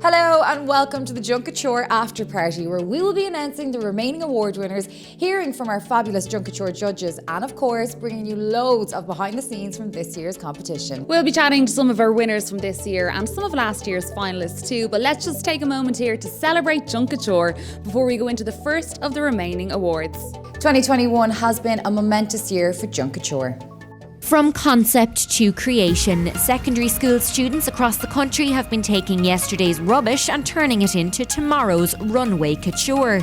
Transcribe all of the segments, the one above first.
Hello and welcome to the Junk Kouture Afterparty, where we will be announcing the remaining award winners, hearing from our fabulous Junk Kouture judges, and of course bringing you loads of behind the scenes from this year's competition. We'll be chatting to some of our winners from this year and some of last year's finalists too, but let's just take a moment here to celebrate Junk Kouture before we go into the first of the remaining awards. 2021 has been a momentous year for Junk Kouture. From concept to creation, secondary school students across the country have been taking yesterday's rubbish and turning it into tomorrow's runway couture.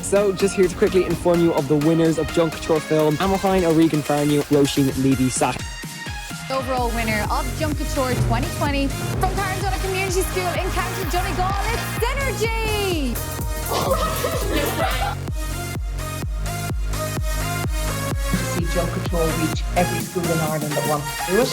So, just here to quickly inform you of the winners of Junk Kouture film: Amahine O'Regan Farnew, Roisin Leavy Sash. Overall winner of Junk Kouture 2020 from Carndonagh Community School in County Donegal, it's Synergy! See Junk Kouture reach every school in Ireland that wants to do it.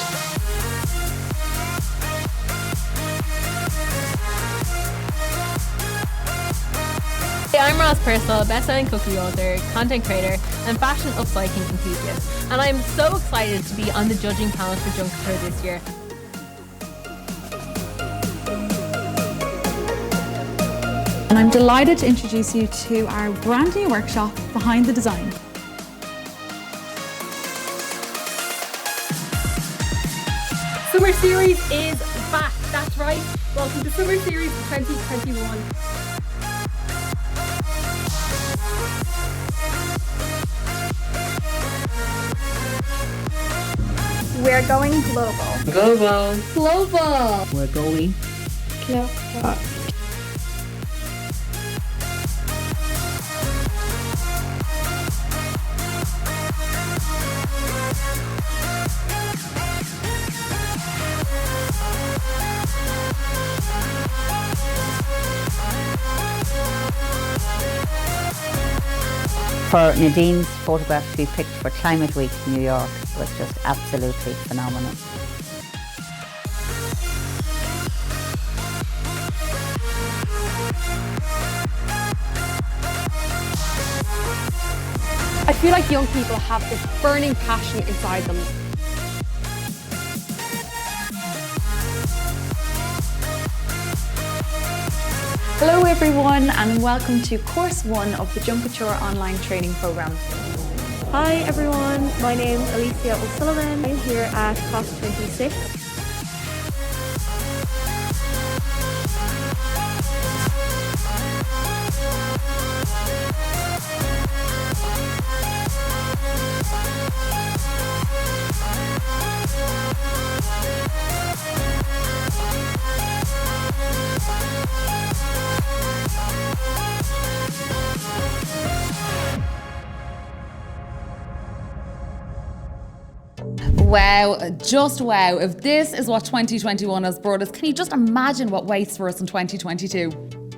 Hey, I'm Roz Purcell, best-selling cookie author, content creator, and fashion upcycling enthusiast. And I'm so excited to be on the judging panel for Junk Kouture this year. And I'm delighted to introduce you to our brand new workshop, Behind the Design. Summer Series is back, that's right. Welcome to Summer Series 2021. We're going global. Global. Global. We're going Global. For Nadine's photograph to be picked for Climate Week in New York was just absolutely phenomenal. I feel like young people have this burning passion inside them. Hello everyone and welcome to course 1 of the Junk Kouture online training program. Hi everyone, my name is Alicia O'Sullivan. I'm here at class 26. Wow, just wow. If this is what 2021 has brought us, can you just imagine what waits for us in 2022?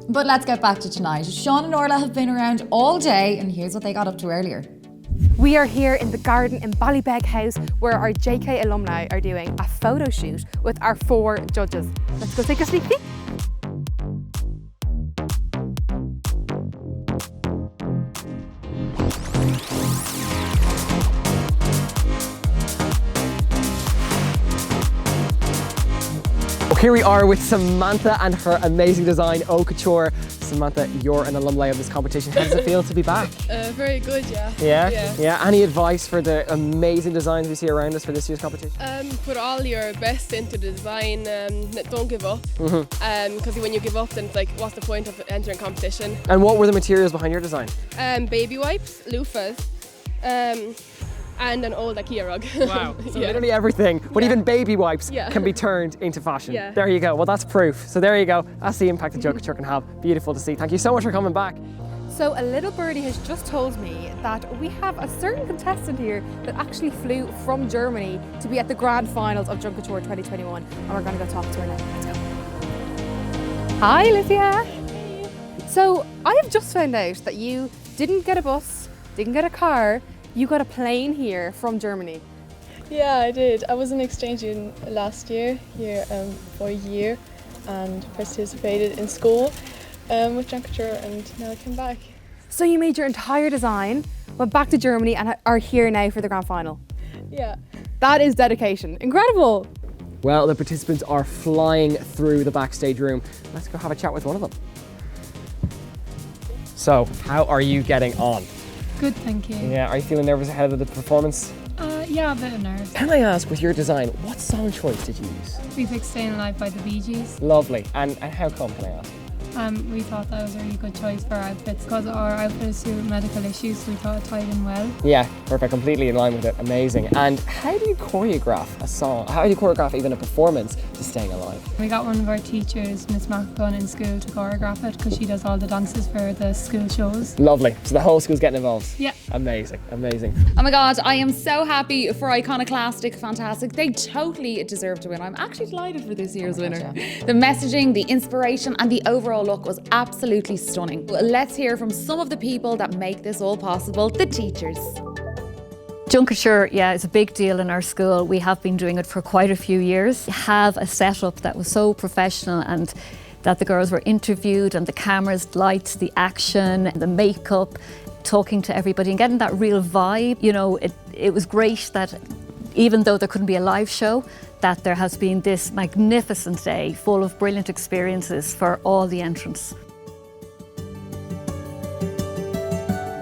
But let's get back to tonight. Sean and Orla have been around all day and here's what they got up to earlier. We are here in the garden in Ballybeg House where our JK alumni are doing a photo shoot with our 4 judges. Let's go take a sneak peek. Here we are with Samantha and her amazing design, Haute Couture. Samantha, you're an alumni of this competition. How does it feel to be back? Very good, yeah. Yeah? Any advice for the amazing designs we see around us for this year's competition? Put all your best into the design. Don't give up. Because when you give up, then it's like, what's the point of entering competition? And what were the materials behind your design? Baby wipes, loofahs, and an old IKEA rug. Wow, so literally everything, but even baby wipes can be turned into fashion. Yeah. There you go, well that's proof. So there you go, that's the impact that Junk Kouture can have. Beautiful to see. Thank you so much for coming back. So a little birdie has just told me that we have a certain contestant here that actually flew from Germany to be at the grand finals of Junk Kouture 2021, and we're going to go talk to her now. Let's go. Hi Olivia. So I have just found out that you didn't get a bus, didn't get a car, you got a plane here from Germany. Yeah, I did. I was an exchange student last year here for a year and participated in school with Junk Kouture, and now I came back. So you made your entire design, went back to Germany and are here now for the grand final. Yeah. That is dedication. Incredible. Well, the participants are flying through the backstage room. Let's go have a chat with one of them. So, how are you getting on? Good, thank you. Yeah, are you feeling nervous ahead of the performance? Yeah, a bit of nerves. Can I ask, with your design, what song choice did you use? We picked Staying Alive by the Bee Gees. Lovely. And how come, can I ask? We thought that was a really good choice for our outfits because our outfits suit medical issues, so we thought it tied in well. Yeah, perfect, completely in line with it, amazing. And how do you choreograph a song? How do you choreograph even a performance to Staying Alive? We got one of our teachers, Miss McLaughlin, in school to choreograph it because she does all the dances for the school shows. Lovely, so the whole school's getting involved? Yeah. Amazing, amazing. Oh my God, I am so happy for Iconoclastic, fantastic. They totally deserve to win. I'm actually delighted for this year's winner. The messaging, the inspiration and the overall look was absolutely stunning. Let's hear from some of the people that make this all possible, the teachers. Junk Kouture, yeah, is a big deal in our school. We have been doing it for quite a few years. We have a setup that was so professional and that the girls were interviewed and the cameras, lights, the action, the makeup, talking to everybody and getting that real vibe. You know, it was great that even though there couldn't be a live show, that there has been this magnificent day full of brilliant experiences for all the entrants.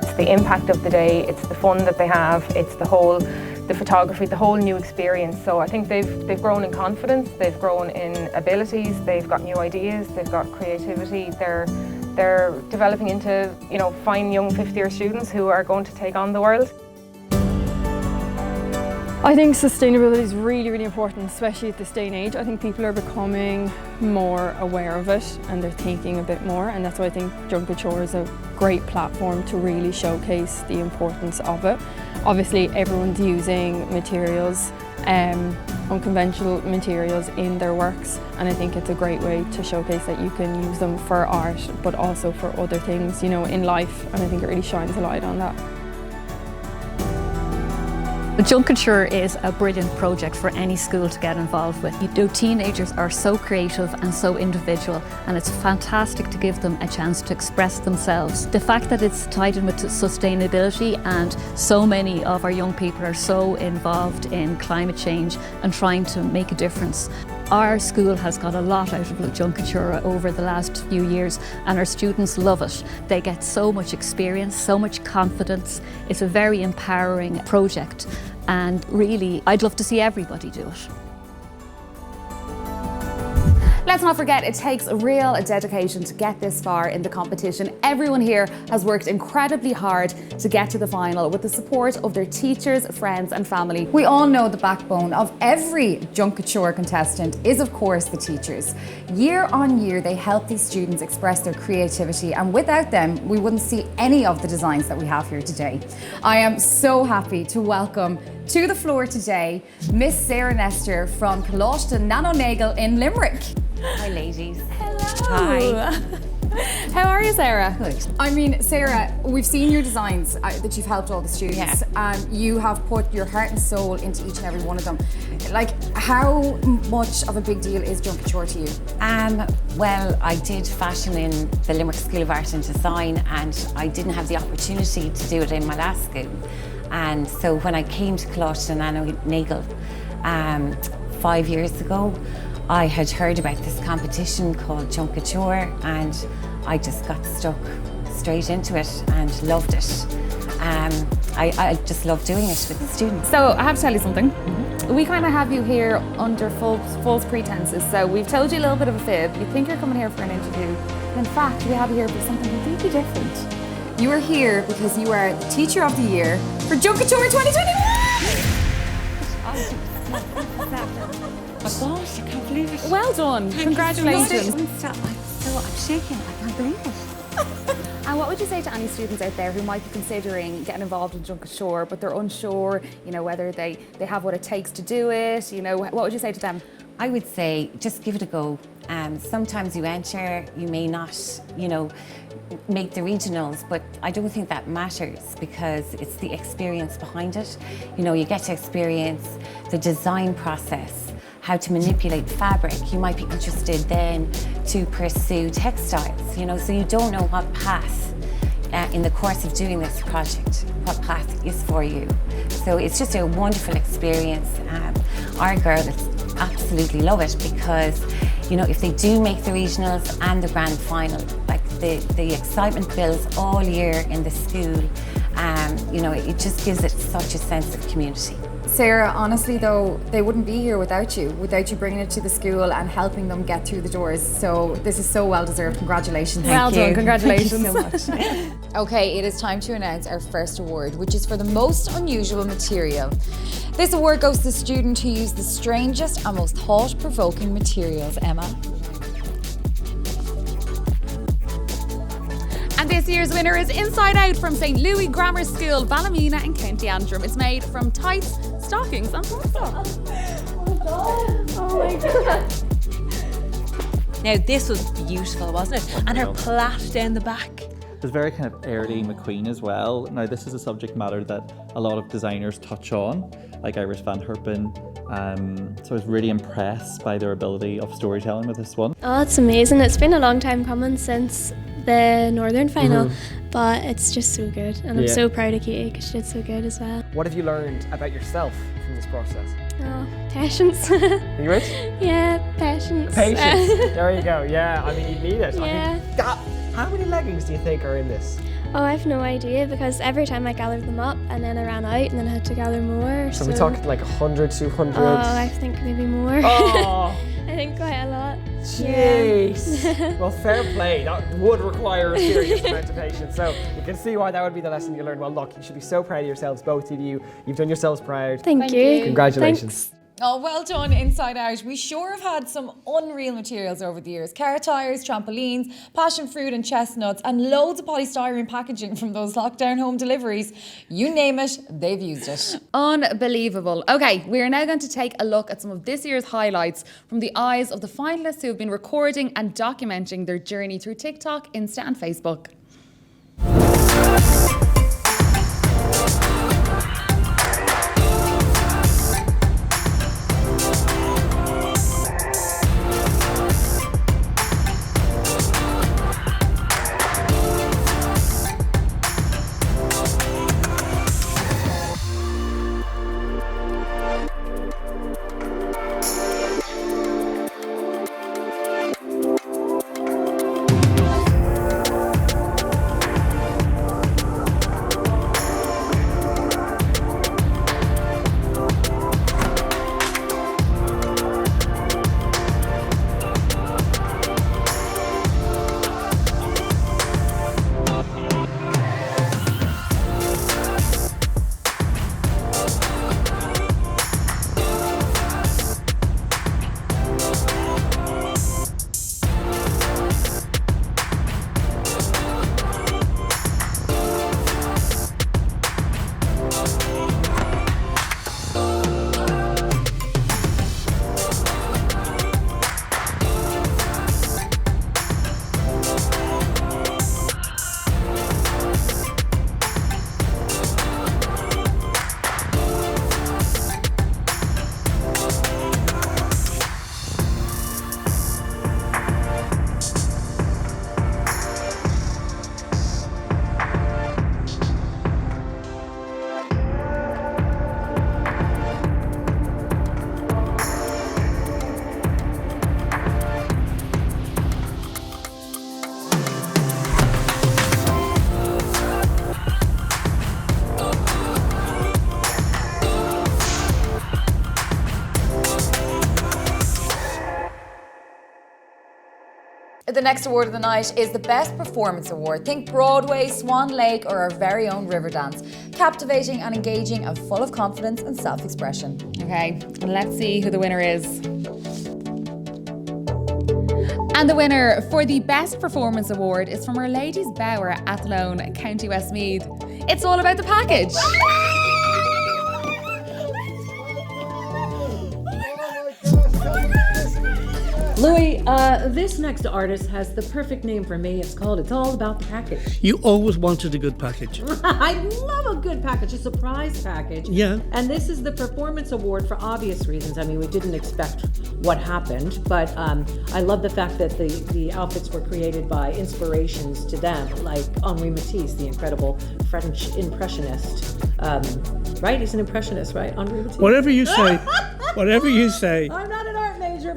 It's the impact of the day, it's the fun that they have, it's the photography, the whole new experience. So I think they've grown in confidence, they've grown in abilities, they've got new ideas, they've got creativity. They're developing into, you know, fine young fifth-year students who are going to take on the world. I think sustainability is really, really important, especially at this day and age. I think people are becoming more aware of it and they're thinking a bit more, and that's why I think Junk Kouture is a great platform to really showcase the importance of it. Obviously, everyone's using materials, unconventional materials in their works, and I think it's a great way to showcase that you can use them for art, but also for other things, you know, in life, and I think it really shines a light on that. Junk Kouture is a brilliant project for any school to get involved with. You know, teenagers are so creative and so individual, and it's fantastic to give them a chance to express themselves. The fact that it's tied in with sustainability, and so many of our young people are so involved in climate change and trying to make a difference. Our school has got a lot out of Junk Kouture over the last few years, and our students love it. They get so much experience, so much confidence. It's a very empowering project, and really, I'd love to see everybody do it. Let's not forget, it takes a real dedication to get this far in the competition. Everyone here has worked incredibly hard to get to the final with the support of their teachers, friends and family. We all know the backbone of every Junk Kouture contestant is, of course, the teachers. Year on year, they help these students express their creativity, and without them, we wouldn't see any of the designs that we have here today. I am so happy to welcome to the floor today Miss Sarah Nestor from Coláiste Nanonagel in Limerick. Hi ladies. Hello. Hi. How are you, Sarah? Good. I mean, Sarah, we've seen your designs that you've helped all the students. Yeah. You have put your heart and soul into each and every one of them. Like, how much of a big deal is Junk Kouture to you? Well, I did fashion in the Limerick School of Art and Design, and I didn't have the opportunity to do it in my last school. And so when I came to Coláiste Nanonagel 5 years ago, I had heard about this competition called Junk Kouture, and I just got stuck straight into it and loved it. I just love doing it with the students. So I have to tell you something. We kind of have you here under false pretenses. So we've told you a little bit of a fib. You think you're coming here for an interview. But in fact, we have you here for something completely different. You are here because you are the Teacher of the Year for Junk Kouture 2021! Oh gosh, I can't believe it. Well done. Congratulations. I'm shaking. I can't believe it. And what would you say to any students out there who might be considering getting involved in Junk Kouture, but they're unsure, you know, whether they have what it takes to do it, you know, what would you say to them? I would say just give it a go. Sometimes you enter, you may not, you know, make the regionals, but I don't think that matters because it's the experience behind it. You know, you get to experience the design process, how to manipulate fabric. You might be interested then to pursue textiles, you know, so you don't know what path in the course of doing this project, what path is for you. So it's just a wonderful experience. Our girl is absolutely love it because, you know, if they do make the regionals and the grand final, like the excitement builds all year in the school. You know, it just gives it such a sense of community. Sarah, honestly though, they wouldn't be here without you bringing it to the school and helping them get through the doors. So this is so well deserved. Congratulations. Well done, congratulations. Thank you so much. Okay, it is time to announce our first award, which is for the most unusual material. This award goes to the student who used the strangest and most thought-provoking materials. Emma? And this year's winner is Inside Out from St. Louis Grammar School, Ballymena in County Antrim. It's made from tights, stockings and some socks. Oh my god. Now this was beautiful, wasn't it? And her plait down the back. It was very kind of early McQueen as well. Now this is a subject matter that a lot of designers touch on, like Iris van Herpen. So I was really impressed by their ability of storytelling with this one. Oh, it's amazing. It's been a long time coming since the Northern final, but it's just so good. And I'm so proud of Katie because she did so good as well. What have you learned about yourself from this process? Oh, patience. Are you rich? Yeah, patience. Patience. There you go. Yeah, I mean, you need it. Yeah. I think how many leggings do you think are in this? Oh, I have no idea because every time I gathered them up and then I ran out and then I had to gather more. So we're talking like 100, 200? Oh, I think maybe more. Oh. I think quite a lot. Jeez. Yeah. Well, fair play. That would require a serious amount of patience. So you can see why that would be the lesson you learn. Well, look, you should be so proud of yourselves, both of you. You've done yourselves proud. Thank you. Congratulations. Thanks. Oh, well done, Inside Out. We sure have had some unreal materials over the years. Car tires, trampolines, passion fruit and chestnuts, and loads of polystyrene packaging from those lockdown home deliveries. You name it, they've used it. Unbelievable. Okay, we are now going to take a look at some of this year's highlights from the eyes of the finalists who have been recording and documenting their journey through TikTok, Insta and Facebook. The next award of the night is the Best Performance Award. Think Broadway, Swan Lake, or our very own Riverdance. Captivating and engaging and full of confidence and self-expression. Okay, let's see who the winner is. And the winner for the Best Performance Award is from Our Lady's Bower at Athlone, County Westmeath. It's all about the package. Louis, this next artist has the perfect name for me. It's called It's All About the Package. You always wanted a good package. I love a good package, a surprise package. Yeah. And this is the Performance Award for obvious reasons. I mean, we didn't expect what happened, but I love the fact that the outfits were created by inspirations to them, like Henri Matisse, the incredible French impressionist. Right? He's an impressionist, right? Henri Matisse? Whatever you say. Whatever you say. I'm not an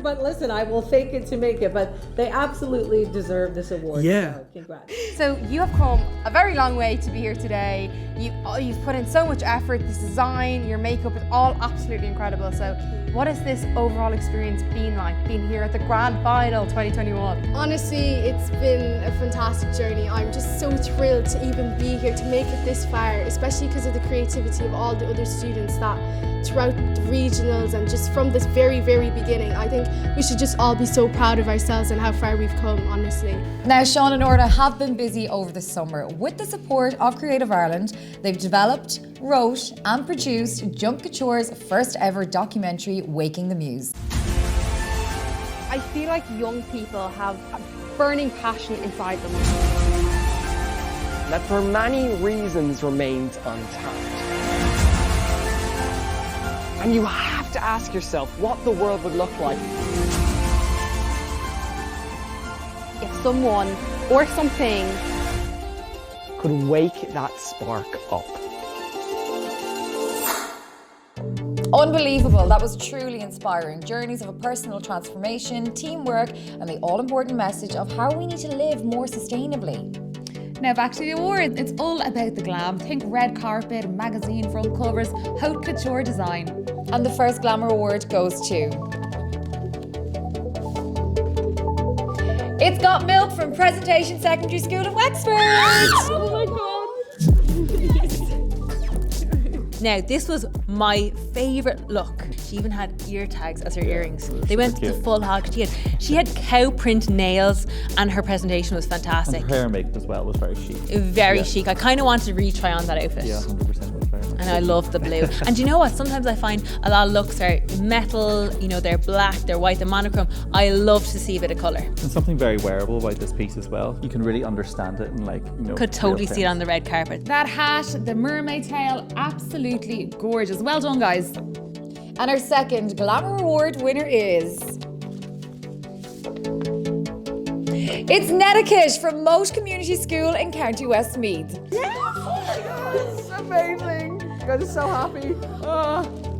but listen, I will fake it to make it. But they absolutely deserve this award. Yeah. So congrats. So you have come a very long way to be here today. You've put in so much effort. This design, your makeup is all absolutely incredible. So what has this overall experience been like, being here at the Grand Final 2021? Honestly, it's been a fantastic journey. I'm just so thrilled to even be here, to make it this far, especially because of the creativity of all the other students that throughout the regionals and just from this very, very beginning. I think we should just all be so proud of ourselves and how far we've come, honestly. Now, Sean and Orla have been busy over the summer. With the support of Creative Ireland, they've developed, wrote and produced Junk Couture's first ever documentary, Waking the Muse. I feel like young people have a burning passion inside them. That for many reasons remains untapped. And you have to ask yourself what the world would look like If someone or something could wake that spark up. Unbelievable. That was truly inspiring. Journeys of a personal transformation, teamwork, and the all-important message of how we need to live more sustainably. Now back to the awards. It's all about the glam. Think red carpet, magazine front covers, haute couture design. And the first Glamour award goes to... It's Got Milk from Presentation Secondary School in Wexford. Oh my God. Now, this was my favourite look. She even had ear tags as her earrings. They went the full hog. She had cow print nails, and her presentation was fantastic. And her hair and makeup as well was very chic. Very chic. I kind of wanted to retry on that outfit. Yeah, 100% was very nice. And I love the blue. And do you know what? Sometimes I find a lot of looks are metal, you know, they're black, they're white, they're monochrome. I love to see a bit of colour. And something very wearable about this piece as well. You can really understand it and Could totally see it on the red carpet. That hat, the mermaid tail, absolutely gorgeous. Well done, guys. And our second Glamour Award winner is... It's Netiquette from Moat Community School in County Westmeath. Yes! Amazing! You guys are so happy.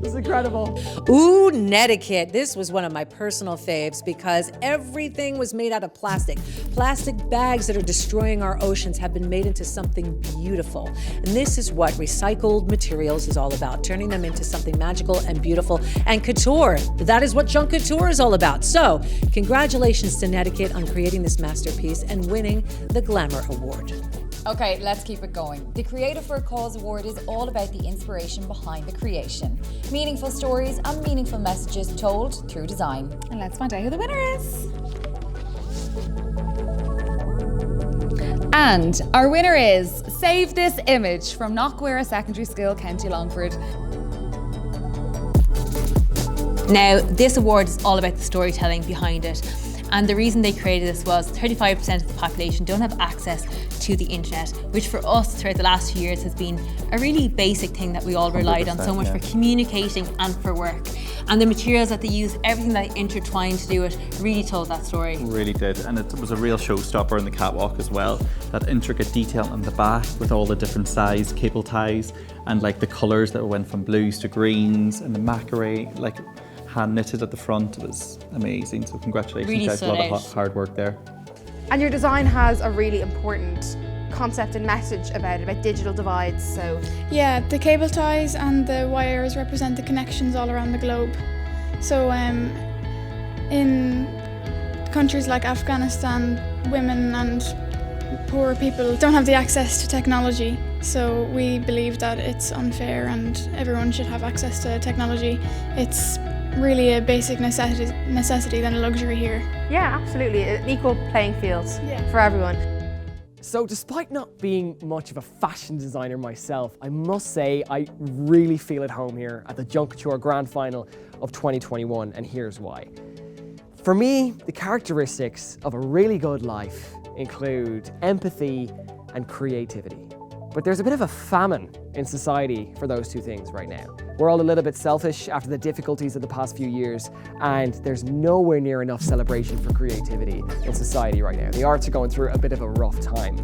This is incredible. Ooh, Netiquette. This was one of my personal faves because everything was made out of plastic. Plastic bags that are destroying our oceans have been made into something beautiful. And this is what recycled materials is all about, turning them into something magical and beautiful. And couture, that is what Junk Kouture is all about. So, congratulations to Netiquette on creating this masterpiece and winning the Glamour Award. Okay, let's keep it going. The Creative for a Cause Award is all about the inspiration behind the creation. Meaningful stories and meaningful messages told through design. And let's find out who the winner is. And our winner is Save This Image from Knockweara Secondary School, County Longford. Now, this award is all about the storytelling behind it. And the reason they created this was 35% of the population don't have access to the internet, which for us throughout the last few years has been a really basic thing that we all relied on so much for communicating and for work. And the materials that they used, everything that they intertwined to do it, really told that story. Really did, and it was a real showstopper in the catwalk as well. That intricate detail on the back with all the different size cable ties and the colours that went from blues to greens and the macrame, hand knitted at the front. It was amazing. So congratulations, really guys. A lot of hard work there. And your design has a really important concept and message about digital divides. So Yeah, the cable ties and the wires represent the connections all around the globe. So in countries like Afghanistan, women and poor people don't have the access to technology. So we believe that it's unfair and everyone should have access to technology. It's really a basic necessity than a luxury here. yeah, absolutely, an equal playing field for everyone. So despite not being much of a fashion designer myself, I must say I really feel at home here at the Junk Kouture Grand Final of 2021, and here's why. For me, the characteristics of a really good life include empathy and creativity. But there's a bit of a famine in society for those two things right now. We're all a little bit selfish after the difficulties of the past few years, and there's nowhere near enough celebration for creativity in society right now. The arts are going through a bit of a rough time.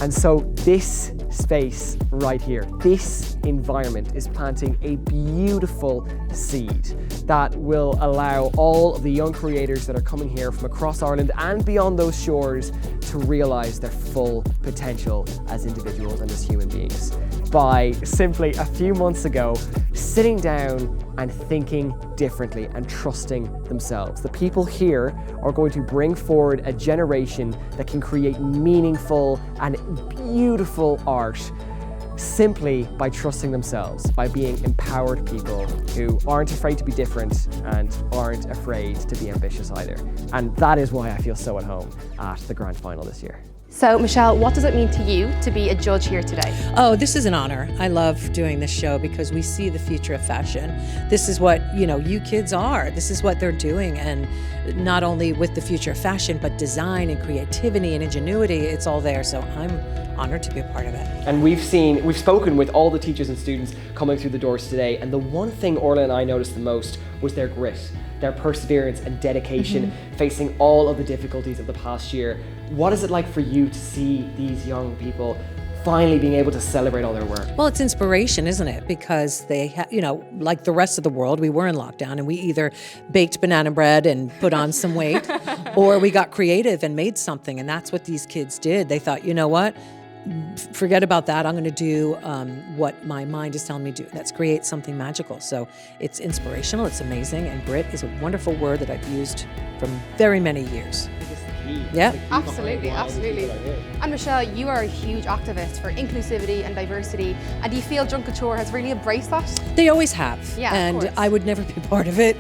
And so this space right here, this environment is planting a beautiful seed that will allow all of the young creators that are coming here from across Ireland and beyond those shores to realize their full potential as individuals and as human beings. By simply a few months ago, sitting down and thinking differently and trusting themselves. The people here are going to bring forward a generation that can create meaningful and beautiful art simply by trusting themselves, by being empowered people who aren't afraid to be different and aren't afraid to be ambitious either. And that is why I feel so at home at the grand final this year. So, Michelle, what does it mean to you to be a judge here today? Oh, this is an honor. I love doing this show because we see the future of fashion. This is what, you kids are. This is what they're doing. And not only with the future of fashion, but design and creativity and ingenuity, it's all there. So I'm honored to be a part of it. And we've spoken with all the teachers and students coming through the doors today. And the one thing Orla and I noticed the most was their grit, their perseverance and dedication, facing all of the difficulties of the past year. What is it like for you to see these young people finally being able to celebrate all their work? Well, it's inspiration, isn't it? Because they, like the rest of the world, we were in lockdown and we either baked banana bread and put on some weight, or we got creative and made something. And that's what these kids did. They thought, you know what? Forget about that. I'm going to do what my mind is telling me to do. That's create something magical. So it's inspirational. It's amazing. And grit is a wonderful word that I've used for very many years. Yeah, absolutely. And Michelle, you are a huge activist for inclusivity and diversity, and do you feel Junk Kouture has really embraced that? They always have, yeah, and I would never be part of it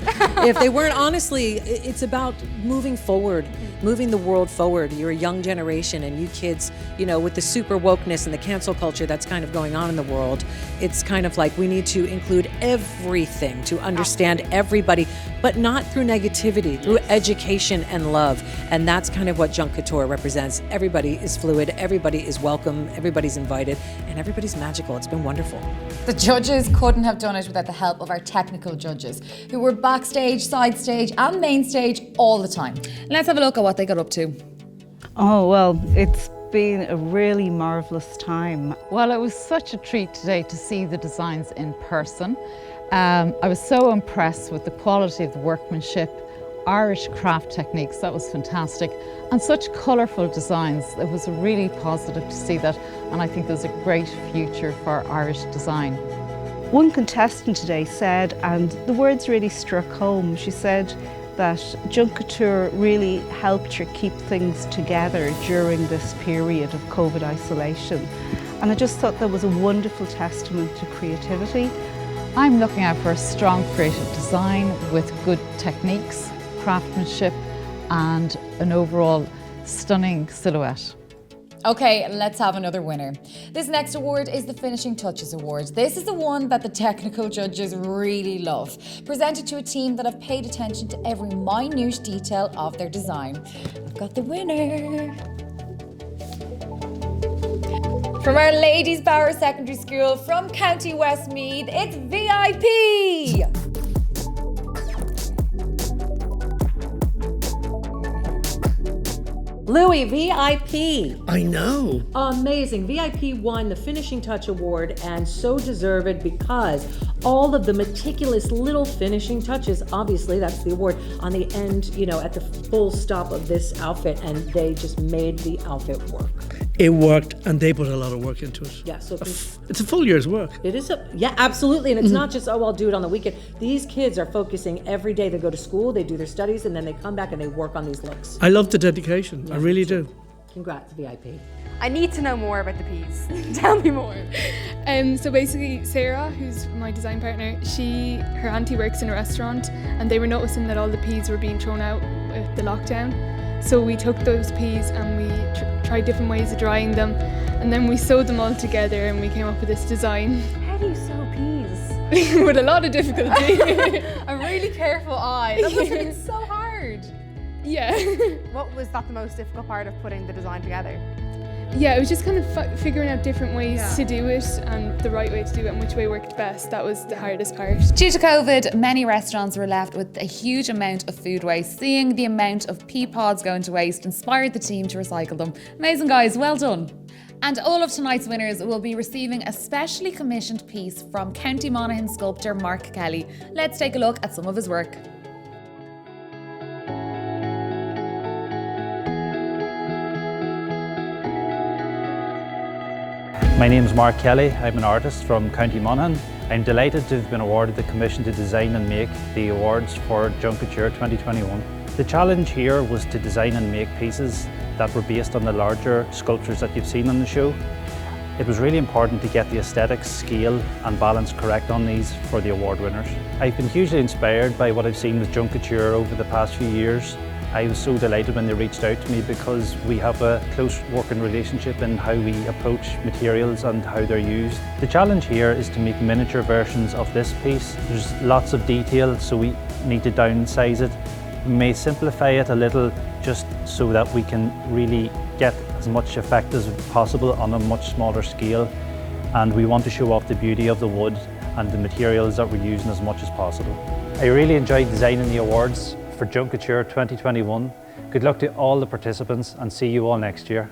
if they weren't. Honestly, it's about moving forward, moving the world forward. You're a young generation, and you kids, with the super wokeness and the cancel culture that's kind of going on in the world, it's kind of like we need to include everything to understand everybody, but not through negativity, through education and love. And that's kind of what Junk Kouture represents. Everybody is fluid, everybody is welcome, everybody's invited, and everybody's magical. It's been wonderful. The judges couldn't have done it without the help of our technical judges, who were backstage, side stage, and main stage all the time. Let's have a look at what they got up to. Oh, well, it's been a really marvellous time. Well, it was such a treat today to see the designs in person. I was so impressed with the quality of the workmanship, Irish craft techniques, that was fantastic, and such colourful designs. It was really positive to see that, and I think there's a great future for Irish design. One contestant today said, and the words really struck home, she said that Junk Kouture really helped her keep things together during this period of COVID isolation. And I just thought that was a wonderful testament to creativity. I'm looking out for a strong creative design with good techniques, craftsmanship, and an overall stunning silhouette. Okay, let's have another winner. This next award is the Finishing Touches Award. This is the one that the technical judges really love. Presented to a team that have paid attention to every minute detail of their design. I've got the winner. From our Ladies Bowers Secondary School from County Westmeath, it's VIP! Louis, VIP. I know. Amazing. VIP won the Finishing Touch Award, and so deserved, because all of the meticulous little finishing touches, obviously that's the award, on the end, at the full stop of this outfit, and they just made the outfit work. It worked, and they put a lot of work into it. Yeah, so it's a full year's work. It is yeah, absolutely, and it's not just, I'll do it on the weekend. These kids are focusing every day. They go to school, they do their studies, and then they come back and they work on these looks. I love the dedication. Yeah, I really do. Congrats, VIP. I need to know more about the peas. Tell me more. So basically, Sarah, who's my design partner, her auntie works in a restaurant, and they were noticing that all the peas were being thrown out with the lockdown. So we took those peas and we tried different ways of drying them, and then we sewed them all together and we came up with this design. How do you sew peas? With a lot of difficulty. A really careful eye. That must have been so hard. Yeah. What was that the most difficult part of putting the design together? Yeah, it was just kind of figuring out different ways to do it and the right way to do it and which way worked best. That was the hardest part. Due to COVID, many restaurants were left with a huge amount of food waste. Seeing the amount of pea pods going to waste inspired the team to recycle them. Amazing, guys, well done. And all of tonight's winners will be receiving a specially commissioned piece from County Monaghan sculptor Mark Kelly. Let's take a look at some of his work. My name is Mark Kelly. I'm an artist from County Monaghan. I'm delighted to have been awarded the commission to design and make the awards for Junk Kouture 2021. The challenge here was to design and make pieces that were based on the larger sculptures that you've seen on the show. It was really important to get the aesthetics, scale and balance correct on these for the award winners. I've been hugely inspired by what I've seen with Junk Kouture over the past few years. I was so delighted when they reached out to me because we have a close working relationship in how we approach materials and how they're used. The challenge here is to make miniature versions of this piece. There's lots of detail, so we need to downsize it. We may simplify it a little just so that we can really get as much effect as possible on a much smaller scale. And we want to show off the beauty of the wood and the materials that we're using as much as possible. I really enjoyed designing the awards for Junk Kouture 2021. Good luck to all the participants and see you all next year.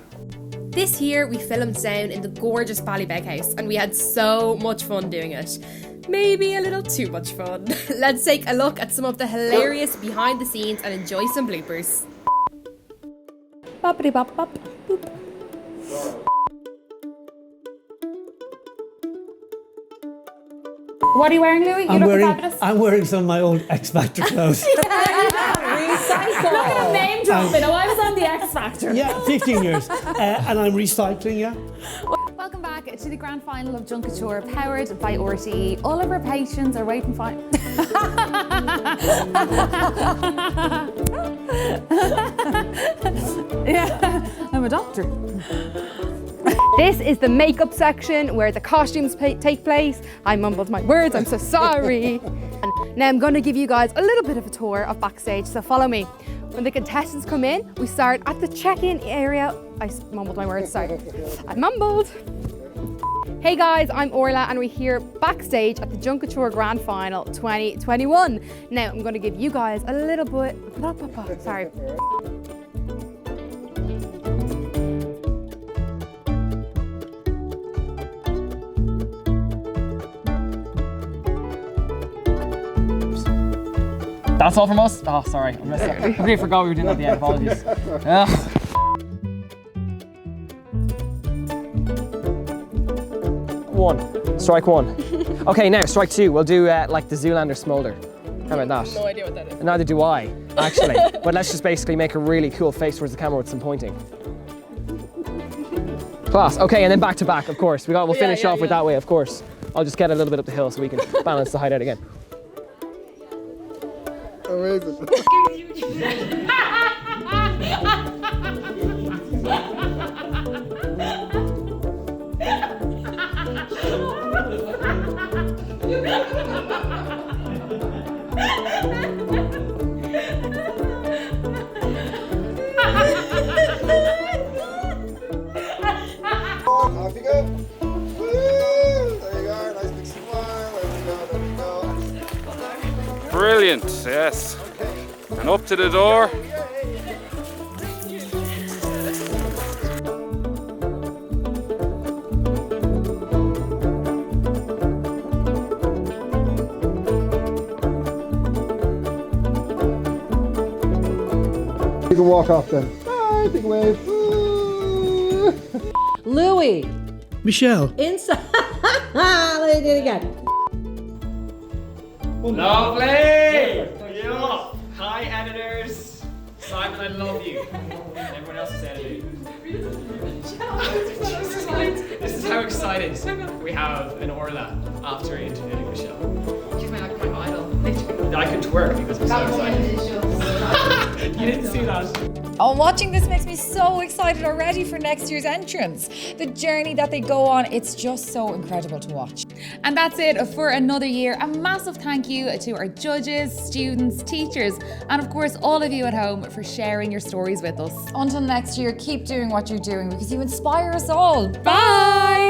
This year we filmed down in the gorgeous Ballybeg house and we had so much fun doing it. Maybe a little too much fun. Let's take a look at some of the hilarious behind the scenes and enjoy some bloopers. Boppity bop bop boop. What are you wearing, Louis? You look fabulous. I'm wearing some of my old X Factor clothes. Look at him name dropping. Oh, I was on the X Factor. Yeah, 15 years. And I'm recycling, yeah. Welcome back to the grand final of Junk Kouture, powered by RTE. All of our patrons are waiting for... Yeah, I'm a doctor. This is the makeup section where the costumes take place. I mumbled my words, I'm so sorry. And now I'm going to give you guys a little bit of a tour of Backstage, so follow me. When the contestants come in, we start at the check-in area. I mumbled my words, sorry. I mumbled. Hey guys, I'm Orla and we're here backstage at the Junk Kouture Grand Final 2021. Now I'm going to give you guys a little bit, sorry. That's all from us? Oh, sorry. I really forgot we were doing that at the end. Apologies. One. Strike one. Okay, now strike two. We'll do like the Zoolander smolder. How about that? No idea what that is. Neither do I, actually. But let's just basically make a really cool face towards the camera with some pointing. Class. Okay, and then back to back, of course. We'll finish off with that way, of course. I'll just get a little bit up the hill so we can balance the height out again. Amazing. Off you go. Woo! There you go. Nice big smile. There we go. Brilliant, yes. And up to the door. You can walk off then. Bye, big wave. Louis. Michelle. Inside. Let me do it again. Lovely! Yeah. Hi, editors. Simon, I love you. Everyone else is editing. This is how excited we have an Orla after interviewing Michelle. She's my idol. I could twerk because I'm so excited. You didn't see that. Oh, watching this makes me so excited already for next year's entrance. The journey that they go on, it's just so incredible to watch. And that's it for another year. A massive thank you to our judges, students, teachers, and of course all of you at home for sharing your stories with us. Until next year, keep doing what you're doing because you inspire us all. Bye!